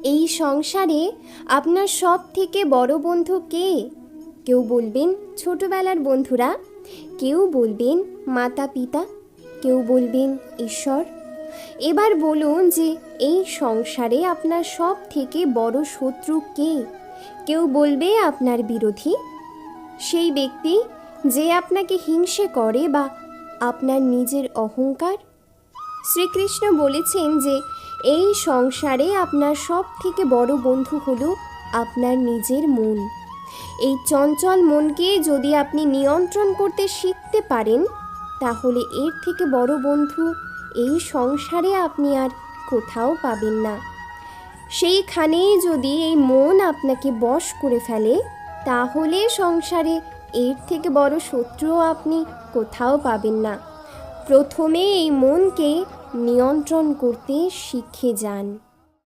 এই সংসারে আপনার সব থেকে বড় বন্ধু কে? কেউ বলবেন ছোটবেলার বন্ধুরা, কেউ বলবেন মাতা পিতা, কেউ বলবেন ঈশ্বর। এবার বলুন যে এই সংসারে আপনার সব থেকে বড় শত্রু কে? কেউ বলবে আপনার বিরোধী, সেই ব্যক্তি যে আপনাকে হিংসে করে বা আপনার নিজের অহংকার। শ্রীকৃষ্ণ বলেছেন যে এই সংসারে আপনার সব থেকে বড় বন্ধু হলো আপনার নিজের মন। এই চঞ্চল মনকে যদি আপনি নিয়ন্ত্রণ করতে শিখতে পারেন, তাহলে এর থেকে বড় বন্ধু এই সংসারে আপনি আর কোথাও পাবেন না। সেইখানেই যদি এই মন আপনাকে বশ করে ফেলে, তাহলে সংসারে এর থেকে বড় শত্রুও আপনি কোথাও পাবেন না। প্রথমে এই মনকে নিয়ন্ত্রণ করতে শিখে যান।